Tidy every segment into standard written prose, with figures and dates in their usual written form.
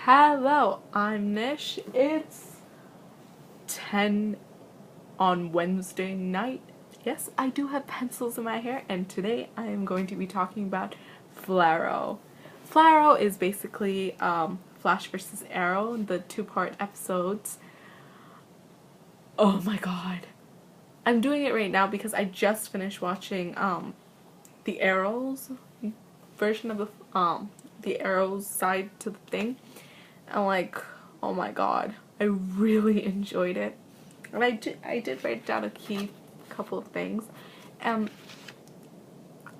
Hello, I'm Nish. It's 10 on Wednesday night. Yes, I do have pencils in my hair, and today I am going to be talking about Flarrow. Flarrow is basically Flash versus Arrow, the two-part episodes. Oh my god. I'm doing it right now because I just finished watching the Arrows version of the Arrows side to the thing. And like, oh my god, I really enjoyed it. And I did write down a couple of things. I'm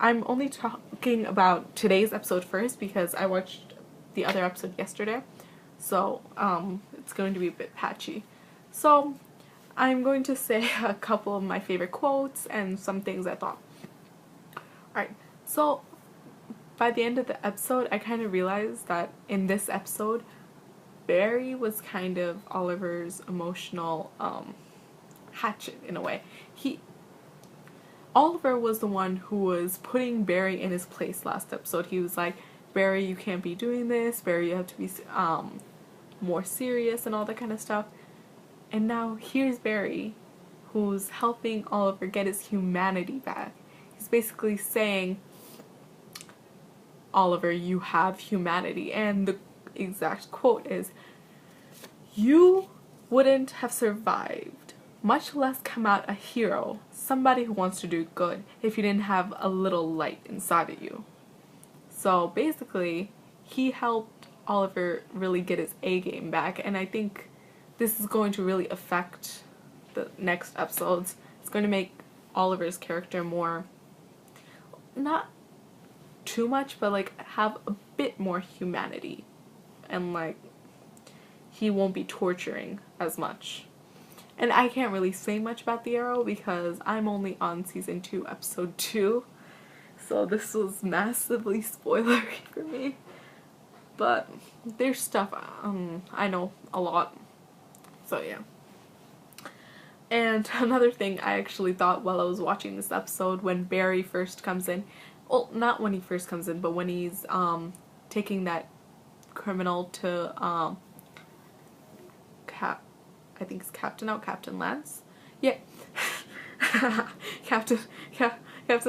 only talking about today's episode first because I watched the other episode yesterday. So, it's going to be a bit patchy. So, I'm going to say a couple of my favorite quotes and some things I thought. Alright, so by the end of the episode, I kind of realized that in this episode, Barry was kind of Oliver's emotional hatchet in a way. Oliver was the one who was putting Barry in his place last episode. He was like, Barry, you can't be doing this. Barry, you have to be more serious and all that kind of stuff. And now here's Barry, who's helping Oliver get his humanity back. He's basically saying, Oliver, you have humanity. And the exact quote is, you wouldn't have survived, much less come out a hero, somebody who wants to do good, if you didn't have a little light inside of you. So basically, he helped Oliver really get his A game back, and I think this is going to really affect the next episodes. It's going to make Oliver's character more, not too much, but like have a bit more humanity, and like he won't be torturing as much. And I can't really say much about the Arrow because I'm only on season 2 episode 2, so this was massively spoilery for me, but there's stuff I know a lot, so yeah. And another thing I actually thought while I was watching this episode, when Barry first comes in, well, not when he first comes in, but when he's taking that criminal to I think it's Captain Lance? Yeah. Captain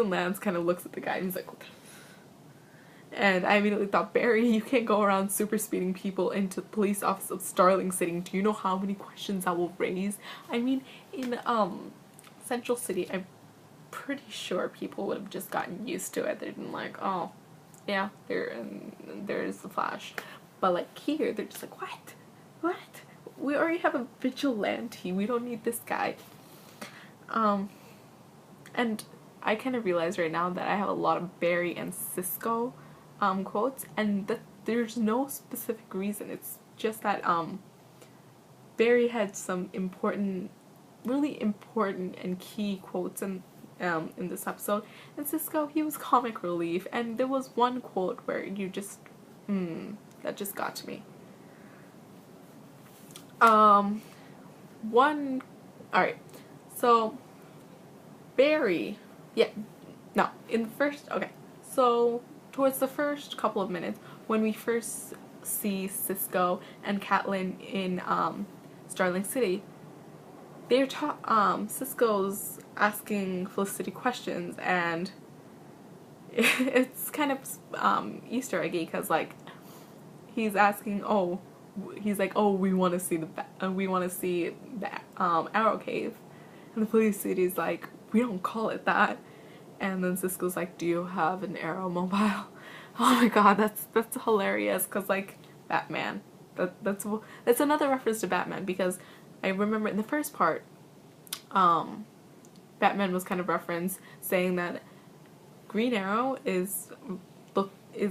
Lance kind of looks at the guy and he's like, okay. And I immediately thought, Barry, you can't go around super speeding people into the police office of Starling City. Do you know how many questions that will raise? I mean, in Central City, I'm pretty sure people would have just gotten used to it. They'd been like, oh, yeah, there's the Flash. But like here, they're just like, what? What? We already have a vigilante. We don't need this guy. And I kind of realize right now that I have a lot of Barry and Cisco quotes, and that there's no specific reason. It's just that Barry had some really important and key quotes in this episode, and Cisco, he was comic relief, and there was one quote where you just that just got to me. Alright, so Barry, so towards the first couple of minutes, when we first see Cisco and Catelyn in Starling City, Cisco's asking Felicity questions, and it's kind of Easter eggy, because like he's asking, he's like, we want to see the Arrow Cave, and the Felicity's like, we don't call it that. And then Cisco's like, do you have an Arrow mobile? Oh my god, that's hilarious, because like Batman, that's another reference to Batman, because I remember in the first part, Batman was kind of referenced saying that Green Arrow is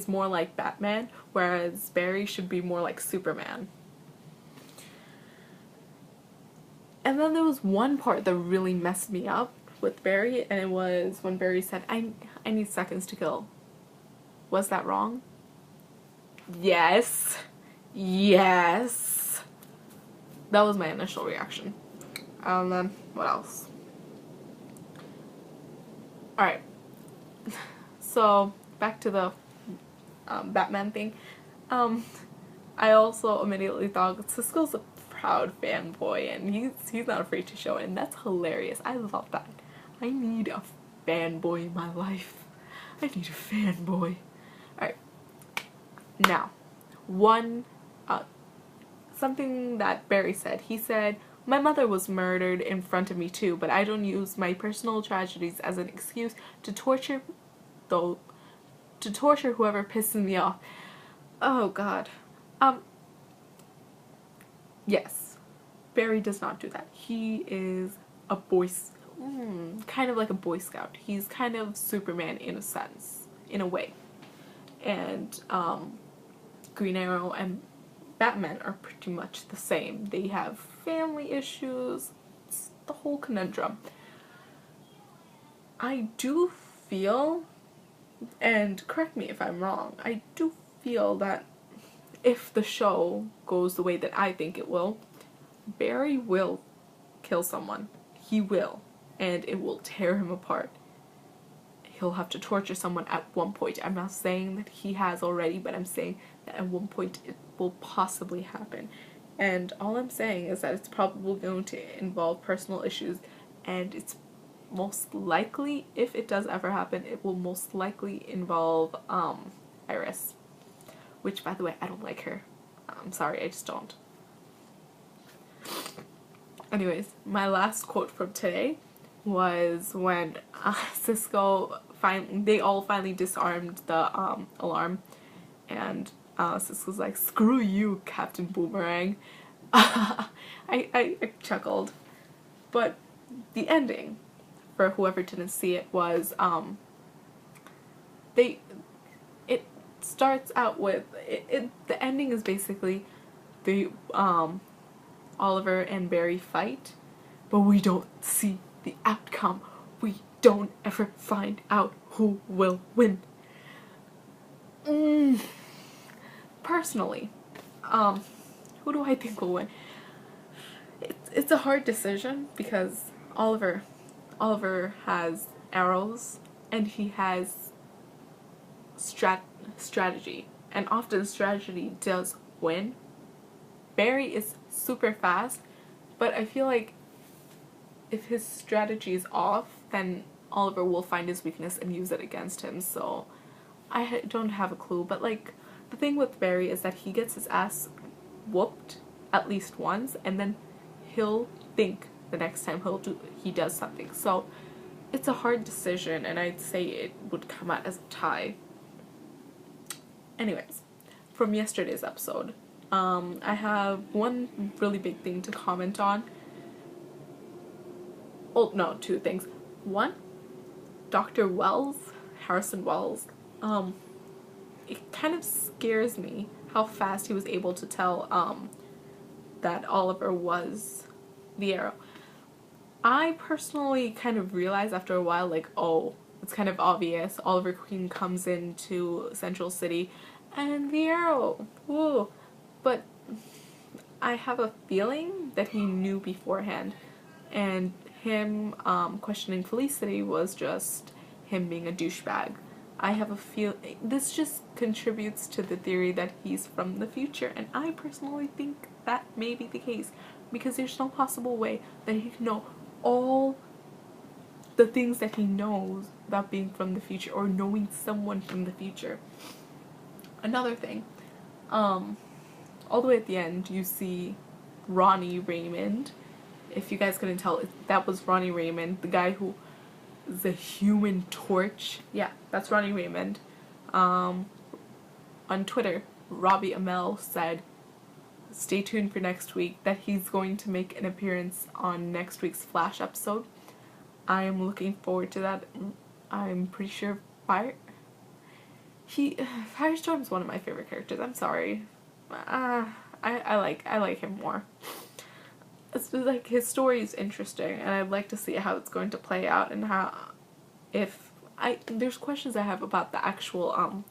more like Batman, whereas Barry should be more like Superman. And then there was one part that really messed me up with Barry, and it was when Barry said, I need seconds to kill. Was that wrong? Yes. Yes. That was my initial reaction. And then, what else? Alright. So, back to the Batman thing. I also immediately thought Cisco's a proud fanboy, and he's not afraid to show it, and that's hilarious. I love that. I need a fanboy in my life. I need a fanboy. Alright, now, one, something that Barry said. He said, "My mother was murdered in front of me too, but I don't use my personal tragedies as an excuse to torture whoever pisses me off." Oh god. Yes. Barry does not do that. He is a kind of like a Boy Scout. He's kind of Superman in a sense, in a way. And Green Arrow and Batman are pretty much the same. They have family issues. It's the whole conundrum. I do feel, and correct me if I'm wrong, I do feel that if the show goes the way that I think it will, Barry will kill someone. He will. And it will tear him apart. He'll have to torture someone at one point. I'm not saying that he has already, but I'm saying that at one point it will possibly happen. And all I'm saying is that it's probably going to involve personal issues, and it's most likely, if it does ever happen, it will most likely involve Iris. Which, by the way, I don't like her. I'm sorry, I just don't. Anyways, my last quote from today was when Cisco they all finally disarmed the alarm, and Cisco's like, "Screw you, Captain Boomerang." I chuckled, but the ending, for whoever didn't see it, was it starts out with the ending is basically the Oliver and Barry fight, but we don't see the outcome. We don't ever find out who will win. Personally, who do I think will win? It's a hard decision because Oliver has arrows and he has strategy, and often strategy does win. Barry is super fast, but I feel like if his strategy is off, then Oliver will find his weakness and use it against him. So I don't have a clue, but like the thing with Barry is that he gets his ass whooped at least once, and then he'll think the next time he does something. So it's a hard decision, and I'd say it would come out as a tie. Anyways, from yesterday's episode, I have one really big thing to comment on. Oh, no, two things. One, Dr. Harrison Wells, it kind of scares me how fast he was able to tell, that Oliver was the Arrow. I personally kind of realized after a while, like, oh, it's kind of obvious. Oliver Queen comes into Central City and the Arrow, woo. But I have a feeling that he knew beforehand, and him questioning Felicity was just him being a douchebag. I have a feel this just contributes to the theory that he's from the future, and I personally think that may be the case, because there's no possible way that he can know all the things that he knows without being from the future or knowing someone from the future. Another thing, all the way at the end you see Ronnie Raymond. If you guys couldn't tell, that was Ronnie Raymond, the guy who is a Human Torch. Yeah, that's Ronnie Raymond. On Twitter, Robbie Amell said, stay tuned for next week, that he's going to make an appearance on next week's Flash episode. I am looking forward to that. I'm pretty sure Firestorm is one of my favorite characters. I'm sorry. I like him more. It's like his story is interesting, and I'd like to see how it's going to play out, and there's questions I have about the actual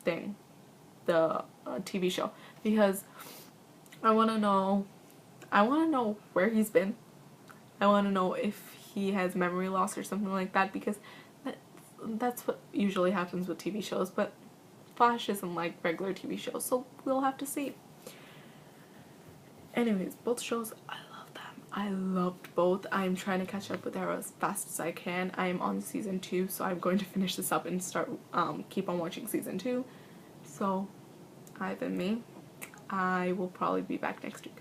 thing, the TV show, because I want to know where he's been. I want to know if he has memory loss or something like that, because that's what usually happens with TV shows. But Flash isn't like regular TV shows, so we'll have to see. Anyways, both shows, I love them. I loved both. I'm trying to catch up with Arrow as fast as I can. I am on season 2, so I'm going to finish this up and start keep on watching season 2. So I've been me. I will probably be back next week.